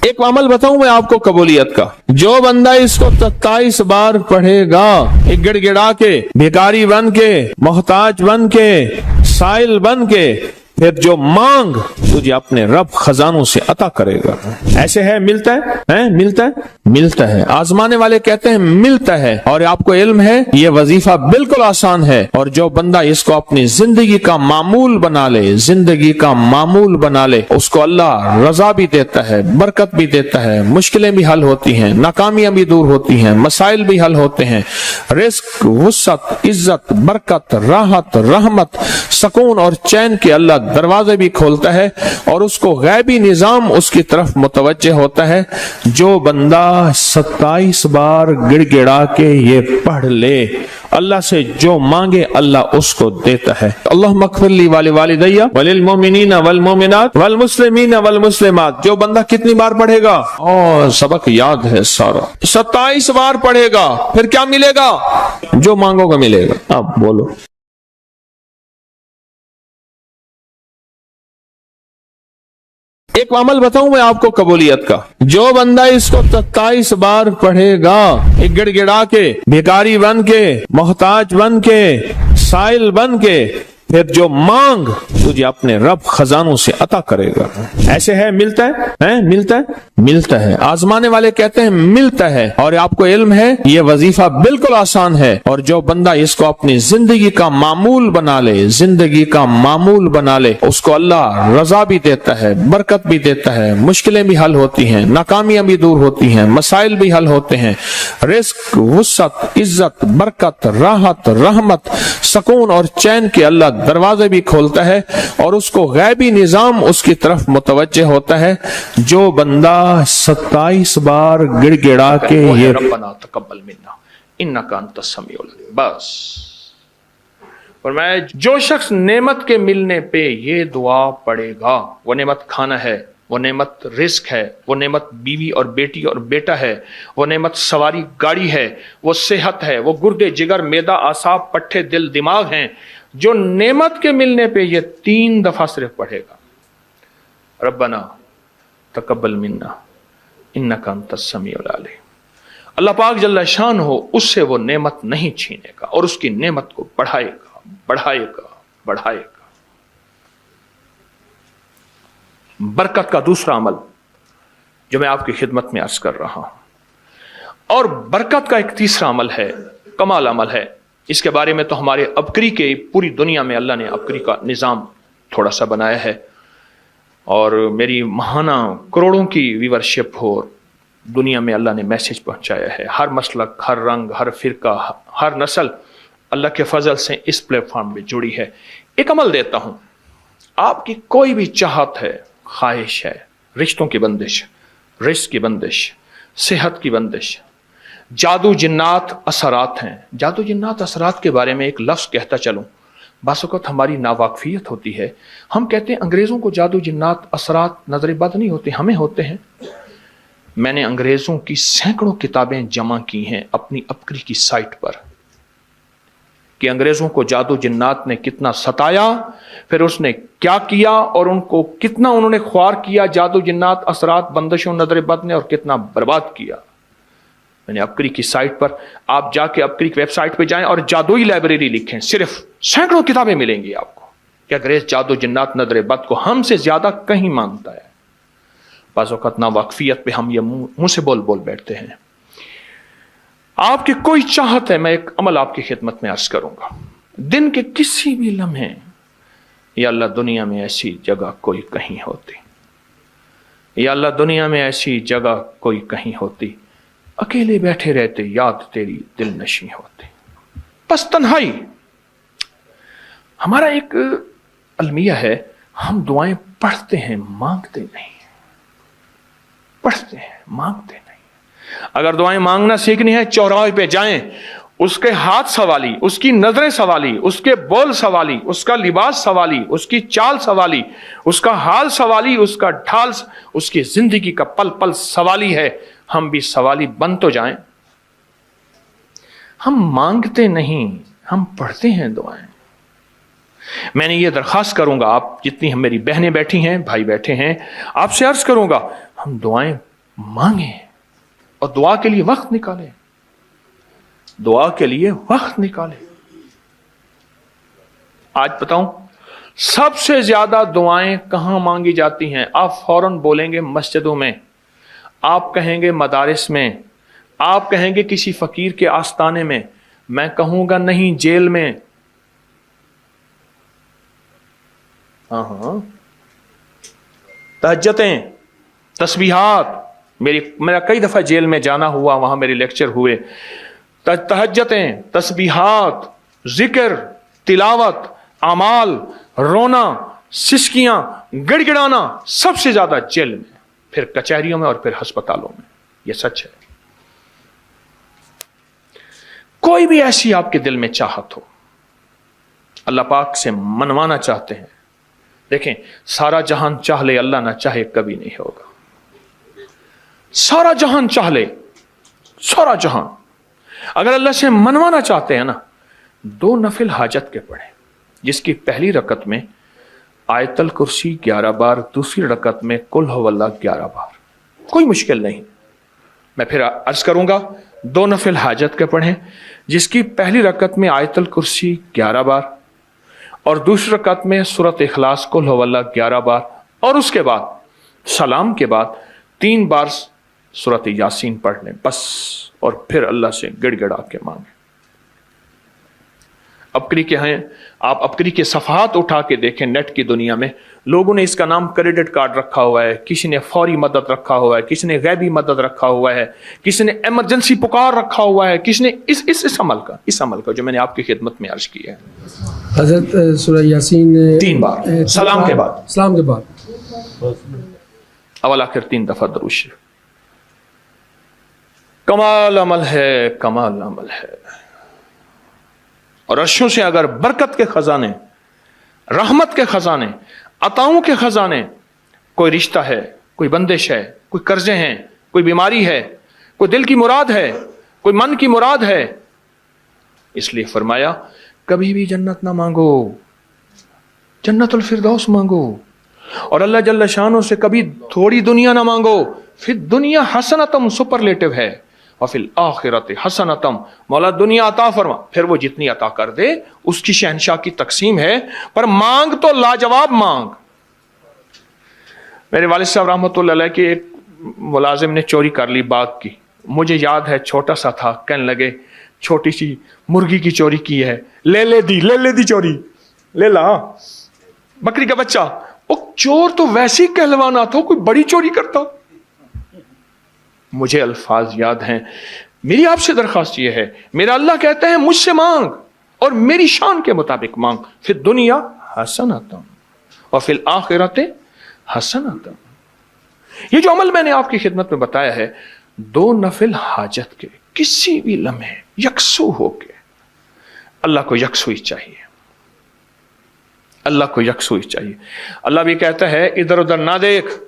ایک عمل بتاؤں میں آپ کو قبولیت کا، جو بندہ اس کو 27 بار پڑھے گا، ایک گڑ گڑا کے، بھیکاری بن کے، محتاج بن کے، سائل بن کے، پھر جو مانگ تجھے اپنے رب خزانوں سے عطا کرے گا۔ ایسے ہے ملتا ہے ملتا ہے ملتا ہے، آزمانے والے کہتے ہیں ملتا ہے، اور آپ کو علم ہے یہ وظیفہ بالکل آسان ہے، اور جو بندہ اس کو اپنی زندگی کا معمول بنا لے، زندگی کا معمول بنا لے، اس کو اللہ رضا بھی دیتا ہے، برکت بھی دیتا ہے، مشکلیں بھی حل ہوتی ہیں، ناکامیاں بھی دور ہوتی ہیں، مسائل بھی حل ہوتے ہیں، رزق، وسعت، عزت، برکت، راحت، رحمت، سکون اور چین کے اللہ دروازے بھی کھولتا ہے، اور اس کو غیبی نظام اس کی طرف متوجہ ہوتا ہے۔ جو بندہ 27 بار گڑ گڑا کے یہ پڑھ لے، اللہ سے جو مانگے اللہ اس کو دیتا ہے۔ اللہم اغفر لی ولوالدی وللمؤمنین والمؤمنات والمسلمین والمسلمات۔ جو بندہ کتنی بار پڑھے گا؟ اور سبق یاد ہے سارا، 27 بار پڑھے گا، پھر کیا ملے گا؟ جو مانگو گا ملے گا۔ اب بولو۔ ایک عمل بتاؤں میں آپ کو قبولیت کا، جو بندہ اس کو 27 بار پڑھے گا، ایک گڑ گڑا کے، بھیکاری بن کے، محتاج بن کے، سائل بن کے، پھر جو مانگ تجھے اپنے رب خزانوں سے عطا کرے گا۔ ایسے ہے ملتا ہے ملتا ہے ملتا ہے، آزمانے والے کہتے ہیں ملتا ہے، اور آپ کو علم ہے یہ وظیفہ بالکل آسان ہے، اور جو بندہ اس کو اپنی زندگی کا معمول بنا لے، زندگی کا معمول بنا لے، اس کو اللہ رضا بھی دیتا ہے، برکت بھی دیتا ہے، مشکلیں بھی حل ہوتی ہیں، ناکامیاں بھی دور ہوتی ہیں، مسائل بھی حل ہوتے ہیں، رزق، وسعت، عزت، برکت، راحت، رحمت، سکون اور چین کے اللہ دروازے بھی کھولتا ہے، اور اس کو غیبی نظام اس کی طرف متوجہ ہوتا ہے۔ جو بندہ 27 بار گڑ گڑا کے یہ ربنا تقبل منا انک انت السمیع العلیم، بس فرمایا جو شخص نعمت کے ملنے پہ یہ دعا پڑھے گا، وہ نعمت کھانا ہے، وہ نعمت رزق ہے، وہ نعمت بیوی اور بیٹی اور بیٹا ہے، وہ نعمت سواری گاڑی ہے، وہ صحت ہے، وہ گردے، جگر، معدہ، اعصاب، پٹھے، دل، دماغ ہیں، جو نعمت کے ملنے پہ یہ 3 دفعہ صرف پڑھے گا، ربنا تقبل منا انک انت السمیع العلیم، اللہ پاک جل شان ہو اس سے وہ نعمت نہیں چھینے گا، اور اس کی نعمت کو بڑھائے گا بڑھائے گا بڑھائے گا۔ برکت کا دوسرا عمل جو میں آپ کی خدمت میں عرض کر رہا ہوں، اور برکت کا ایک تیسرا عمل ہے، کمال عمل ہے، اس کے بارے میں تو ہمارے ابکری کے پوری دنیا میں اللہ نے ابکری کا نظام تھوڑا سا بنایا ہے، اور میری ماہانہ کروڑوں کی ویورشپ ہو، دنیا میں اللہ نے میسج پہنچایا ہے، ہر مسلک، ہر رنگ، ہر فرقہ، ہر نسل اللہ کے فضل سے اس پلیٹ فارم میں جڑی ہے۔ ایک عمل دیتا ہوں، آپ کی کوئی بھی چاہت ہے، خواہش ہے، رشتوں کی بندش، رزق کی بندش، صحت کی بندش، جادو جنات اثرات ہیں۔ جادو جنات اثرات کے بارے میں ایک لفظ کہتا چلوں، بعض اوقات ہماری ناواقفیت ہوتی ہے، ہم کہتے ہیں انگریزوں کو جادو جنات اثرات نظر بد نہیں ہوتے، ہمیں ہوتے ہیں۔ میں نے انگریزوں کی سینکڑوں کتابیں جمع کی ہیں اپنی ابکری کی سائٹ پر، کہ انگریزوں کو جادو جنات نے کتنا ستایا، پھر اس نے کیا کیا، اور ان کو کتنا انہوں نے خوار کیا جادو جنات اثرات بندشوں نظر بد نے، اور کتنا برباد کیا۔ میں نے ابکری کی سائٹ پر، آپ جا کے ابکری کی ویب سائٹ پہ جائیں اور جادوئی لائبریری لکھیں، صرف سینکڑوں کتابیں ملیں گی آپ کو کہ انگریز جادو جنات نظر بد کو ہم سے زیادہ کہیں مانتا ہے۔ بعض اوقات ناواقفیت پہ ہم یہ منہ سے بول بیٹھتے ہیں۔ آپ کی کوئی چاہت ہے، میں ایک عمل آپ کی خدمت میں عرض کروں گا، دن کے کسی بھی لمحے، یا اللہ دنیا میں ایسی جگہ کوئی کہیں ہوتی، یا اللہ دنیا میں ایسی جگہ کوئی کہیں ہوتی، اکیلے بیٹھے رہتے، یاد تیری دل نشیں ہوتی، بس تنہائی۔ ہمارا ایک المیہ ہے، ہم دعائیں پڑھتے ہیں مانگتے نہیں، پڑھتے ہیں مانگتے نہیں۔ اگر دعائیں مانگنا سیکھنی ہے، چوراہے پہ جائیں، اس کے ہاتھ سوالی، اس کی نظریں سوالی، اس کے بول سوالی، اس کا لباس سوالی، اس کی چال سوالی، اس کا حال سوالی، اس کا ڈھال، اس کی زندگی کا پل پل سوالی ہے۔ ہم بھی سوالی بن تو جائیں۔ ہم مانگتے نہیں، ہم پڑھتے ہیں دعائیں۔ میں نے یہ درخواست کروں گا، آپ جتنی ہم میری بہنیں بیٹھی ہیں، بھائی بیٹھے ہیں، آپ سے عرض کروں گا، ہم دعائیں मांगे और दुआ के लिए वक्त निकाले, दुआ के लिए वक्त निकाले। आज बताऊं सबसे ज्यादा दुआएं कहां मांगी जाती हैं? आप फौरन बोलेंगे मस्जिदों में, आप कहेंगे मदारिस में, आप कहेंगे किसी फकीर के आस्ताने में, मैं कहूंगा नहीं जेल में। हाँ, तहज्जुदें, तस्बीहात, मेरा कई दफा जेल में जाना हुआ, वहां मेरे लेक्चर हुए। तहज्जुदें, तस्बीहात, जिक्र, तिलावत, अमाल, रोना, सिसकियां, गिड़गिड़ाना सबसे ज्यादा जेल में, फिर कचहरियों में और फिर अस्पतालों में। यह सच है। कोई भी ऐसी आपके दिल में चाहत हो, अल्लाह पाक से मनवाना चाहते हैं, देखें सारा जहान चाह ले, अल्लाह ना चाहे कभी नहीं होगा। सारा जहान चाह ले, सारा जहान, अगर अल्लाह से मनवाना चाहते हैं ना, 2 नफिल हाजत के पढ़े, जिसकी पहली रकत में आयतल कुर्सी 11 बार, दूसरी रकत में कुल हुवल्लाह 11 बार, कोई मुश्किल नहीं। मैं फिर अर्ज करूंगा, 2 नफिल हाजत के पढ़ें, जिसकी पहली रकत में आयतल कुर्सी 11 बार और दूसरी रकत में सूरत इखलास कुल हुवल्लाह 11 बार, और उसके बाद सलाम के बाद 3 बार सूरत यासीन पढ़ लें बस, और फिर अल्लाह से गिड़गिड़ा के मांगे। अबकरी के हैं, आप अबकरी के सफ़हात उठा के देखें, नेट की दुनिया में लोगों ने इसका नाम क्रेडिट कार्ड रखा हुआ है, किसी ने फौरी मदद रखा हुआ है, किसी ने गैबी मदद रखा हुआ है, किसी ने इमरजेंसी पुकार रखा हुआ है, किसी ने इस अमल का जो मैंने आपकी खिदमत में अर्ज किया है। हज़रत सूरह यासीन 3 बार सलाम के बाद अवल आखिर 3 दफा दरूद शरीफ। कमाल अमल है, कमाल अमल है। और अर्शों से अगर बरकत के खजाने, रहमत के खजाने, अताओं के खजाने, कोई रिश्ता है, कोई बंदिश है, कोई कर्जे हैं, कोई बीमारी है, कोई दिल की मुराद है, कोई मन की मुराद है, इसलिए फरमाया कभी भी जन्नत ना मांगो, जन्नतुल फिरदौस मांगो, और अल्लाह जल्ल शानो से कभी थोड़ी दुनिया ना मांगो। फिर दुनिया हसनतम सुपरलेटिव है, और फिर आखिरत हसनतम, मौला दुनिया अता फरमा, फिर वो जितनी अता कर दे उसकी शहनशाह की तकसीम है, पर मांग तो लाजवाब मांग। मेरे वालिद साहब रहमतुल्लाह अलैह के एक मुलाजिम ने चोरी कर ली बाग की, मुझे याद है छोटा सा था, कहने लगे छोटी सी मुर्गी की चोरी की है, ले ले दी चोरी, ले ला बकरी का बच्चा। वो चोर तो वैसे ही कहलवाना था, कोई बड़ी चोरी करता। मुझे अल्फाज याद हैं। मेरी आपसे दरखास्त यह है, मेरा अल्लाह कहता है मुझसे मांग और मेरी शान के मुताबिक मांग, फिर दुनिया हसनतम और फिर आखिरत हसनतम। ये जो अमल मैंने आपकी खिदमत में बताया है, 2 नफिल हाजत के किसी भी लम्हे यकसू होके, अल्लाह को यकसुई चाहिए, अल्लाह को यकसुई चाहिए। अल्लाह भी कहता है इधर उधर ना देख।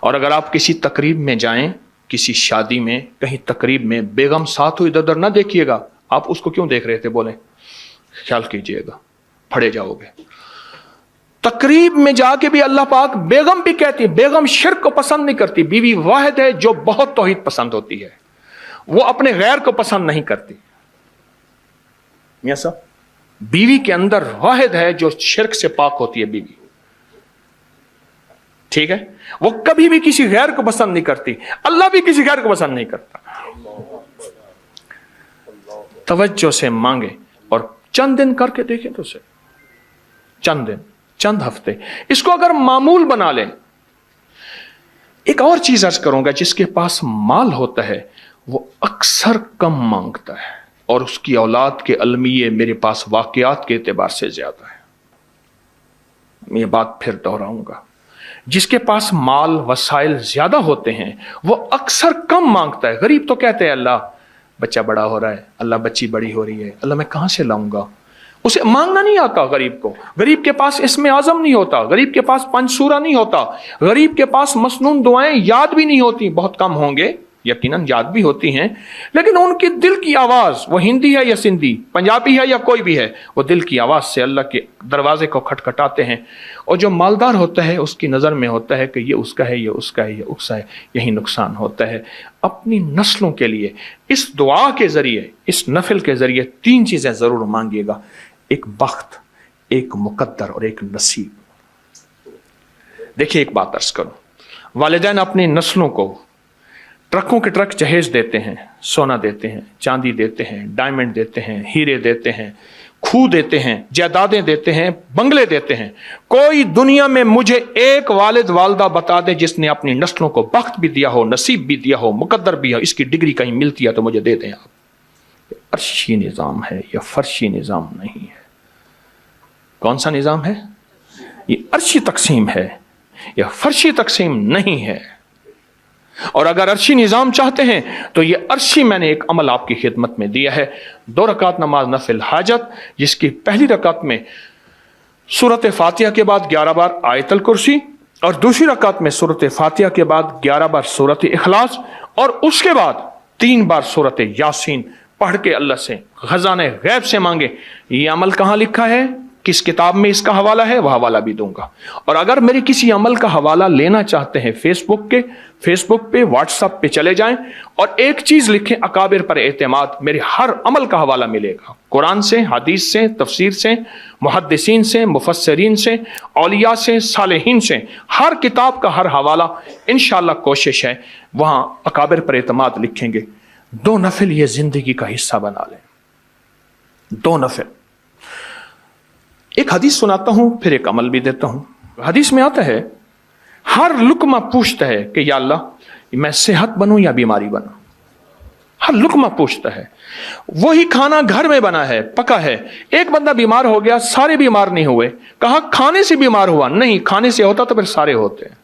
और अगर आप किसी तकरीब में जाएं, किसी शादी में, कहीं तकरीब में, बेगम साथ हो, इधर उधर ना देखिएगा। आप उसको क्यों देख रहे थे, बोले ख्याल कीजिएगा, फड़े जाओगे। तकरीब में जाके भी अल्लाह पाक, बेगम भी कहती है, बेगम शिर्क को पसंद नहीं करती, बीवी वाहिद है जो बहुत तौहीद पसंद होती है, वो अपने गैर को पसंद नहीं करती। मियां साहब, बीवी के अंदर वाहिद है जो शिर्क से पाक होती है बीवी, ठीक है, वो कभी भी किसी गैर को पसंद नहीं करती, अल्लाह भी किसी गैर को पसंद नहीं करता। तवज्जो से मांगे और चंद दिन करके देखें तो से, चंद दिन, चंद हफ्ते, इसको अगर मामूल बना लें। एक और चीज अर्ज करूंगा, जिसके पास माल होता है वो अक्सर कम मांगता है, और उसकी औलाद के अलमिये मेरे पास वाकयात के एतबार से ज्यादा है। मैं ये बात फिर दोहराऊंगा, जिसके पास माल वसाइल ज्यादा होते हैं वो अक्सर कम मांगता है। गरीब तो कहते हैं अल्लाह बच्चा बड़ा हो रहा है, अल्लाह बच्ची बड़ी हो रही है, अल्लाह मैं कहां से लाऊंगा। उसे मांगना नहीं आता गरीब को। गरीब के पास इसमें आजम नहीं होता, गरीब के पास पंचसूरा नहीं होता, गरीब के पास मसनून दुआएं याद भी नहीं होती, बहुत कम होंगे यकीनन याद भी होती हैं, लेकिन उनकी दिल की आवाज, वो हिंदी है या सिंधी, पंजाबी है या कोई भी है, वो दिल की आवाज से अल्लाह के दरवाजे को खटखटाते हैं। और जो मालदार होता है उसकी नजर में होता है कि ये उसका है, ये उसका है, ये उसका है, यही नुकसान होता है। अपनी नस्लों के लिए इस दुआ के जरिए, इस नफिल के जरिए 3 चीजें जरूर मांगिएगा, एक बख्त, एक मुकद्दर और एक नसीब। देखिए एक बात अर्ज करूं, वालिदैन अपनी नस्लों को ट्रकों के ट्रक जहेज देते हैं, सोना देते हैं, चांदी देते हैं, डायमंड देते हैं, हीरे देते हैं, खूह देते हैं, जायदादें देते हैं, बंगले देते हैं। कोई दुनिया में मुझे एक वालिद वालदा बता दे जिसने अपनी नस्लों को बख्त भी दिया हो, नसीब भी दिया हो, मुकद्दर भी हो, इसकी डिग्री कहीं मिलती है तो मुझे दे दें आप। अर्शी निज़ाम है, यह फर्शी निज़ाम नहीं है। कौन सा निज़ाम है? ये अर्शी तकसीम है, यह फर्शी तकसीम नहीं है। और अगर अर्शी निज़ाम चाहते हैं तो ये अर्शी मैंने एक अमल आपकी खिदमत में दिया है। 2 रकात नमाज नफिल हाजत, जिसकी पहली रकात में सूरत फातिहा के बाद 11 बार आयतल कुर्सी, और दूसरी रकात में सूरत फातिहा के बाद 11 बार सूरत इखलास, और उसके बाद 3 बार सूरत यासीन पढ़ के अल्लाह से खजाने गैब से मांगे। ये अमल कहाँ लिखा है, किस किताब में इसका हवाला है, वह हवाला भी दूंगा। और अगर मेरे किसी अमल का हवाला लेना चाहते हैं फेसबुक पे, व्हाट्सएप पे चले जाएं और एक चीज लिखें, अकाबिर पर एतमाद, मेरे हर अमल का हवाला मिलेगा, कुरान से, हदीस से, तफसीर से, मुहद्दिसीन से, मुफस्सरीन से, औलिया से, सालेहीन से, हर किताब का हर हवाला इंशाअल्लाह कोशिश है वहां अकाबिर पर एतमाद लिखेंगे। 2 नफिल ये जिंदगी का हिस्सा बना लें, 2 नफिल। एक हदीस सुनाता हूं, फिर एक अमल भी देता हूं। हदीस में आता है, हर लुकमा पूछता है कि या अल्लाह मैं सेहत बनूं या बीमारी बनूं। हर लुकमा पूछता है। वही खाना घर में बना है, पका है, एक बंदा बीमार हो गया, सारे बीमार नहीं हुए। कहा खाने से बीमार हुआ, नहीं, खाने से होता तो फिर सारे होते हैं।